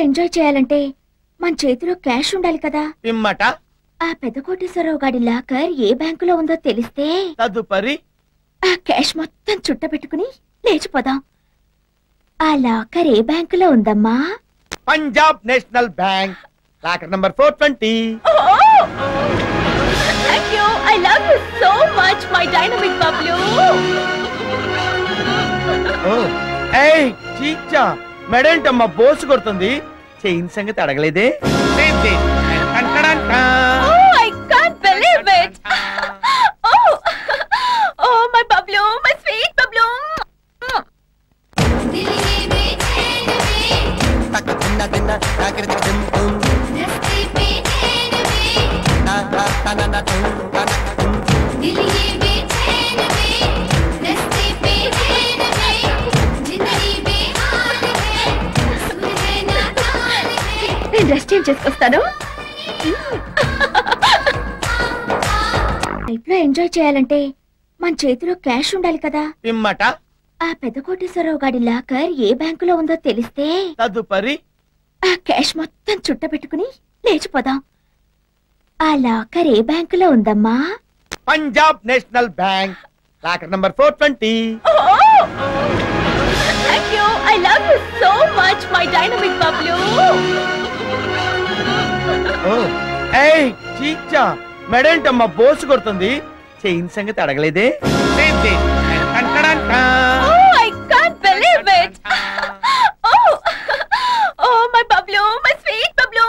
Enjoy చేయాలంటే మన చేతిలో క్యాష్ ఉండాలి కదా. పిమ్మట ఆ పెద్ద కోటేశ్వరరావు గాడి లాకర్ ఏ బ్యాంకులో ఉందో తెలిస్తే తదుపరి ఆ క్యాష్ మొత్తం చుట్టబెట్టుకుని లేచిపోదాం. ఆ లాకర్ ఏ బ్యాంకులో ఉందమ్మా? Punjab national bank, locker number 420. Thank you. I love you so much, my dynamic Bablu. ఏయ్ చీచా, మెడేంటమ్మా బోసు కొడుతుంది. చైన్ సంగతి అడగలేదే. Oh, I can't believe it. Oh, my Bablu, my sweet Bablu. నేను డ్రెస్ చేంజ్ చేసుకొస్తాను. లైఫ్ లో enjoy చేయాలంటే మన చేతిలో క్యాష్ ఉండాలి కదా. పిమ్మట ఆ పెద్ద కోటేశ్వరరావు గాడి లాకర్ ఏ బ్యాంకులో ఉందో తెలిస్తే తదుపరి ఆ క్యాష్ మొత్తం చుట్టబెట్టుకుని లేచిపోదాం. ఆ లాకర్ ఏ బ్యాంకులో ఉందమ్మా? Punjab national bank, locker number 420. Thank you. I love you so much, my dynamic Bablu. ఏయ్ చీచా, మెడేంటమ్మా బోసు కొడుతుంది. చైన్ సంగతి అడగలేదే. Oh, I can't believe it. Oh, my Bablu, my sweet Bablu.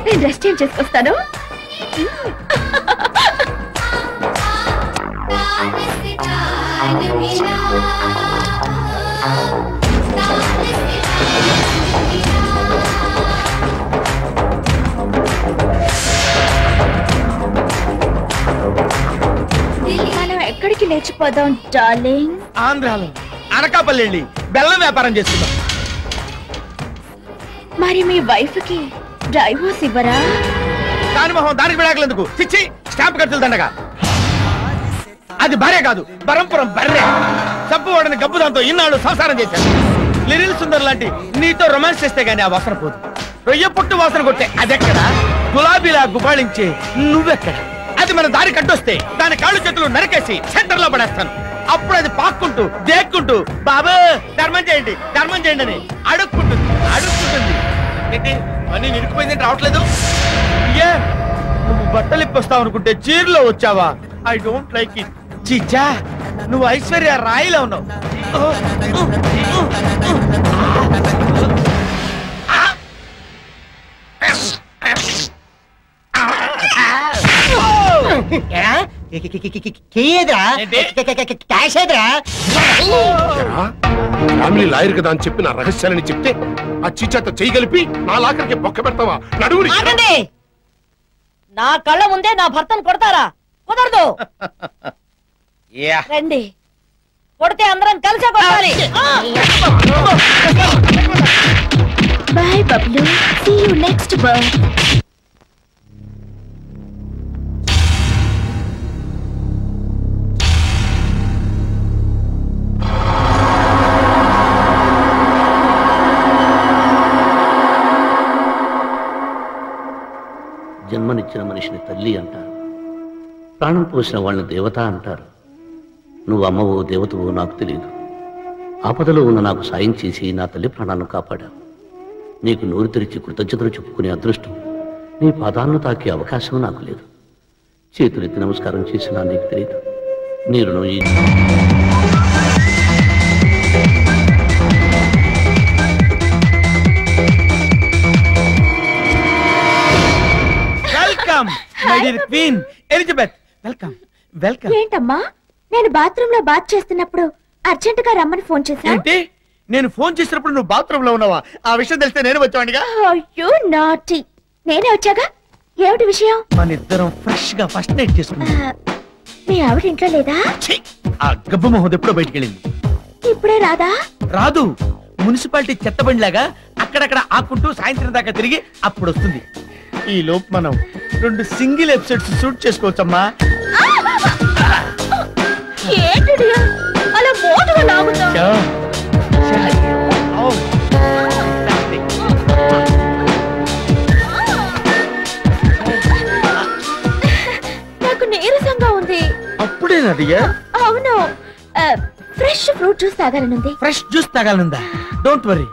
నేను డ్రెస్ చేంజ్ చేసుకొస్తాను. మనం ఎక్కడికి లేచిపోదాం డార్లింగ్? ఆంధ్రాలో అనకాపల్లి వెళ్ళి బెల్లం వ్యాపారం చేసుకుందాం. మరి మీ వైఫ్ కి డైవోర్స్ ఇవ్వరా? దాని మొహం దానికి విడాకులందుకు? చిచ్చి, స్టాంప్ ఖర్చులు దండగా. అది భార్య కాదు, బరంపురం బర్రె. చంపువాడని గబ్బుదాంతో ఇన్నాళ్ళు సంసారం చేశాను. లిరిల్ సుందర్ లాంటి నీతో రొమాన్స్ చేస్తే గానీ ఆ వాసన పోదు. రొయ్య పుట్టు వాసన కొట్టే అదెక్కడా? గులాబీలా గుబాళించే నువ్వెక్కడ? అది మన దారి కట్టొస్తే దాని కాళ్ళు చేతులు నరికేసి సెంటర్ లో పడేస్తాను. అప్పుడు అది పాక్కుంటూ దేక్కుంటూ బాబా ధర్మం చేయండి అని అడుక్కుంటుంది. ఏంటి అన్ని నిరుకుపోయింది, రావట్లేదు? ఏ నువ్వు బట్టలు ఇప్పొస్తావు అనుకుంటే చీరలో వచ్చావా? I don't like it. చీచా, నువ్వు ఐశ్వర్య రాయిలా ఉన్నావు. ఫ్యామిలీ లాయర్ కదా అని చెప్పి నా రహస్యాలని చెప్తే ఆ చీచాతో చేయగలిపి నా లాకర్కి బొక్క పెడతావా? నడుగుని నా కళ్ళ ముందే నా భర్తను కొడతారా? కుదరదు. రండి, కొడితే అందరం కలిసే కొట్టాలి. Bye Bablu, see you next birth. జన్మనిచ్చిన మనిషిని తల్లి అంటారు, ప్రాణం పోసిన వాళ్ళని దేవత అంటారు. నువ్వు అమ్మవో దేవతవో నాకు తెలియదు. ఆపదలో ఉన్న నాకు సాయం చేసి నా తల్లి ప్రాణాలను కాపాడావు. నీకు నోరు తెరిచి కృతజ్ఞతలు చెప్పుకునే అదృష్టం, నీ పాదాలను తాకే అవకాశం నాకు లేదు. చేతులెత్తి నమస్కారం చేసినా నీకు తెలియదు. నీ రుణం ఈ ఏంటమ్మా, నేను బాత్రూమ్ లో బాత్ చేస్తున్నప్పుడు అర్జెంట్ గా రమ్మని ఫోన్ చేశా. ఏంటి నేను ఫోన్ చేసినప్పుడు నువ్వు బాత్రూమ్ లో ఉన్నావా? ఆ విషయం తెలిస్తే నేను వచ్చావాడిగా. అయ్యో నాటి, నేనే వచ్చాగా. ఏమిటి విషయం? మన ఇద్దరం ఫ్రెష్ గా ఫస్ట్ నైట్ చేసుకున్నాం. మీ ఆవిడ ఇంట్లో లేదా? ఆ గబ్బు మొహం ఎప్పుడో బయటికి వెళ్ళింది. ఇప్పుడే రాదా? రాదు. మున్సిపాలిటీ చెత్తబండిలాగా అక్కడక్కడ ఆకుంటూ సాయంత్రం దాకా తిరిగి అప్పుడు వస్తుంది. ఈ లోపు మనం 2 సింగిల్ ఎపిసోడ్స్ షూట్ చేసుకోవచ్చమ్మా. ఏంటి అలా మోటుగా లాగుతావు? నాకు నీరసంగా ఉంది. అప్పుడేనదిగా? అవును, ఫ్రెష్ ఫ్రూట్ జ్యూస్ తాగాలనుంది. ఫ్రెష్ జ్యూస్ తాగాలనుందా? డోంట్ వరీ,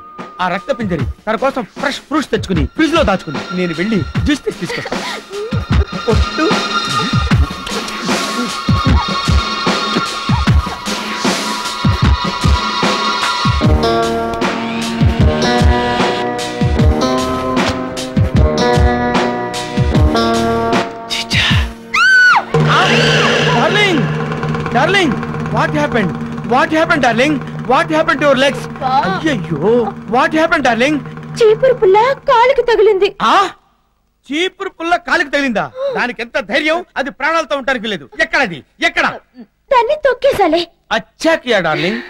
ఆ రక్త పింజరి తన కోసం ఫ్రెష్ ఫ్రూట్స్ తెచ్చుకుని ఫ్రిడ్జ్ లో దాచుకుంది. నేను వెళ్ళి జ్యూస్ తెచ్చి తీసుకొస్తాను. Darling, darling, what happened? What happened darling? What happened to your legs? అయ్యయ్యో, వాట్ హ్యాపెండ్ డార్లింగ్? చీపురు పుల్ల కాలికి తగిలింది. చీపురు పుల్ల కాలికి తగిలిందా? దానికి ఎంత ధైర్యం? అది ప్రాణాలతో ఉండడానికి లేదు. ఎక్కడది? ఎక్కడ? దాన్ని తొక్కేసాలే. అచ్చాకియా డార్లింగ్.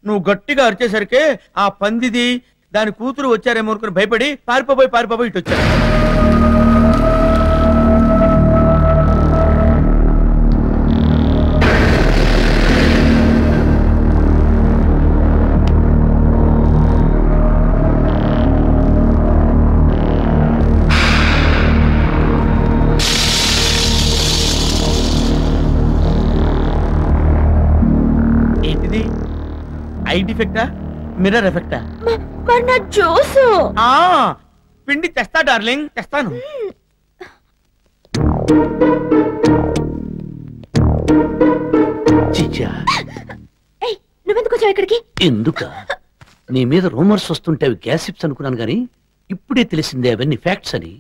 నువ్వు గట్టిగా అరిచేసరికి ఆ పందిది దాని కూతురు వచ్చారేమో అనుకుని భయపడి పారిపోయి ఇటు వచ్చారు. ఐ డిఫెక్టా, మిర్రర్ ఎఫెక్టా? మరి నా జ్యూస్ పిండి తెస్తా డార్లింగ్, తెస్తాను. నువ్వెందుకు వచ్చావు ఇక్కడికి? ఎందుక? నీ మీద రూమర్స్ వస్తుంటే అవి గ్యాసిప్స్ అనుకున్నాను గాని ఇప్పుడే తెలిసిందే అవన్నీ ఫ్యాక్ట్స్ అని.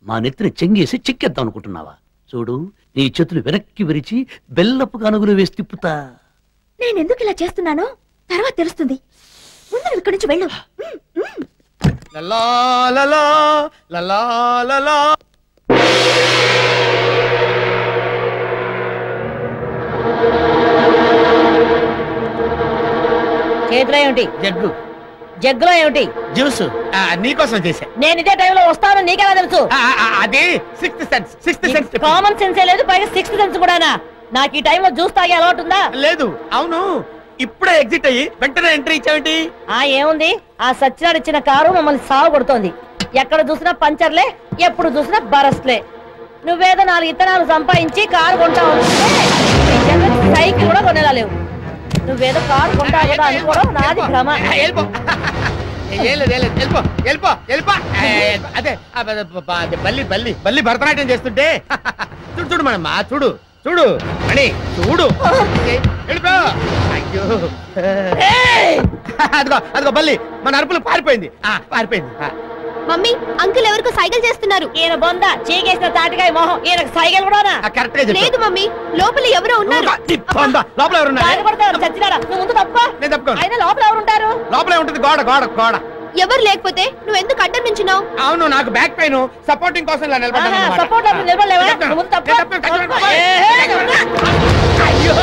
మా నెత్తిని చెంగేసి చెక్కేద్దాం అనుకుంటున్నావా? చూడు, నీ చేతులు వెనక్కి విరిచి బెల్లపు కనుగులు వేసి తిప్పుతా. నేనెందుకు ఇలా చేస్తున్నానో తర్వాత తెలుస్తుంది. ముందు నువ్వు ఇక్కడి నుంచి వెళ్ళు. లలా లలా లలా లలా. చేతిలో ఏమిటి? జగ్గు. జగ్గులో ఏమిటి? జ్యూస్. నీకోసం చేశా. నేను ఇదే టైంలో వస్తాను, నీకెలా తెలుసు? అది సిక్స్త్ సెన్స్. కామన్ సెన్సే లేదు, పైగా సిక్స్త్ సెన్స్ కూడానా? నాకు ఈ టైంలో జ్యూస్ తాగే అలవాటు ఉందా? లేదు. అవును, ఇప్పుడే ఎగ్జిట్ అయ్యి వెంటనే ఎంట్రీ ఇచ్చావేంటి? ఏముంది, ఆ సత్యనాడు ఇచ్చిన కారు మమ్మల్ని సాగు కొడుతోంది. ఎక్కడ చూసినా పంచర్లే, ఎప్పుడు చూసినా బరస్ట్లే. నువ్వేదో 4 ఇత్తనాలు సంపాదించి కారు కొంటావు, సైకిల్ కూడా కొనేలా లేవు. నువ్వేదో కారు కొంటావు కదా అనుకోవడం నాది భ్రమ. అదే బల్లి భరతనాట్యం చేస్తుంటే చూడు మనమ్మా, చూడు చూడు అని చూడు. అయ్యో, అదిగో బల్లి మన అరుపులు పారిపోయింది. మమ్మీ, అంకుల్ ఎవరికో సైకిల్ చేస్తున్నారు. ఈయన బొంద చీకేసిన తాటికాయ మొహం, ఈయనకు సైకిల్ కూడానా? కరెక్ట్ గా లేదు మమ్మీ, లోపల ఎవరో ఉన్నారు. లోపల ఎవరున్నారు? చచ్చినాడా? నువ్వు ముందు తప్ప. నేను తప్పుకోను. అయినా లోపల ఎవరు ఉంటారు? లోపలే ఉంటుంది, గోడ గోడ గోడ. ఎవరు లేకపోతే నువ్వు ఎందుకు అడ్డం నుంచున్నావు? అవును, నాకు బ్యాక్ పెయిన్, సపోర్టింగ్ కోసం నిలబడ్డాను. సపోర్ట్ నిలబడలేవా? అయ్యో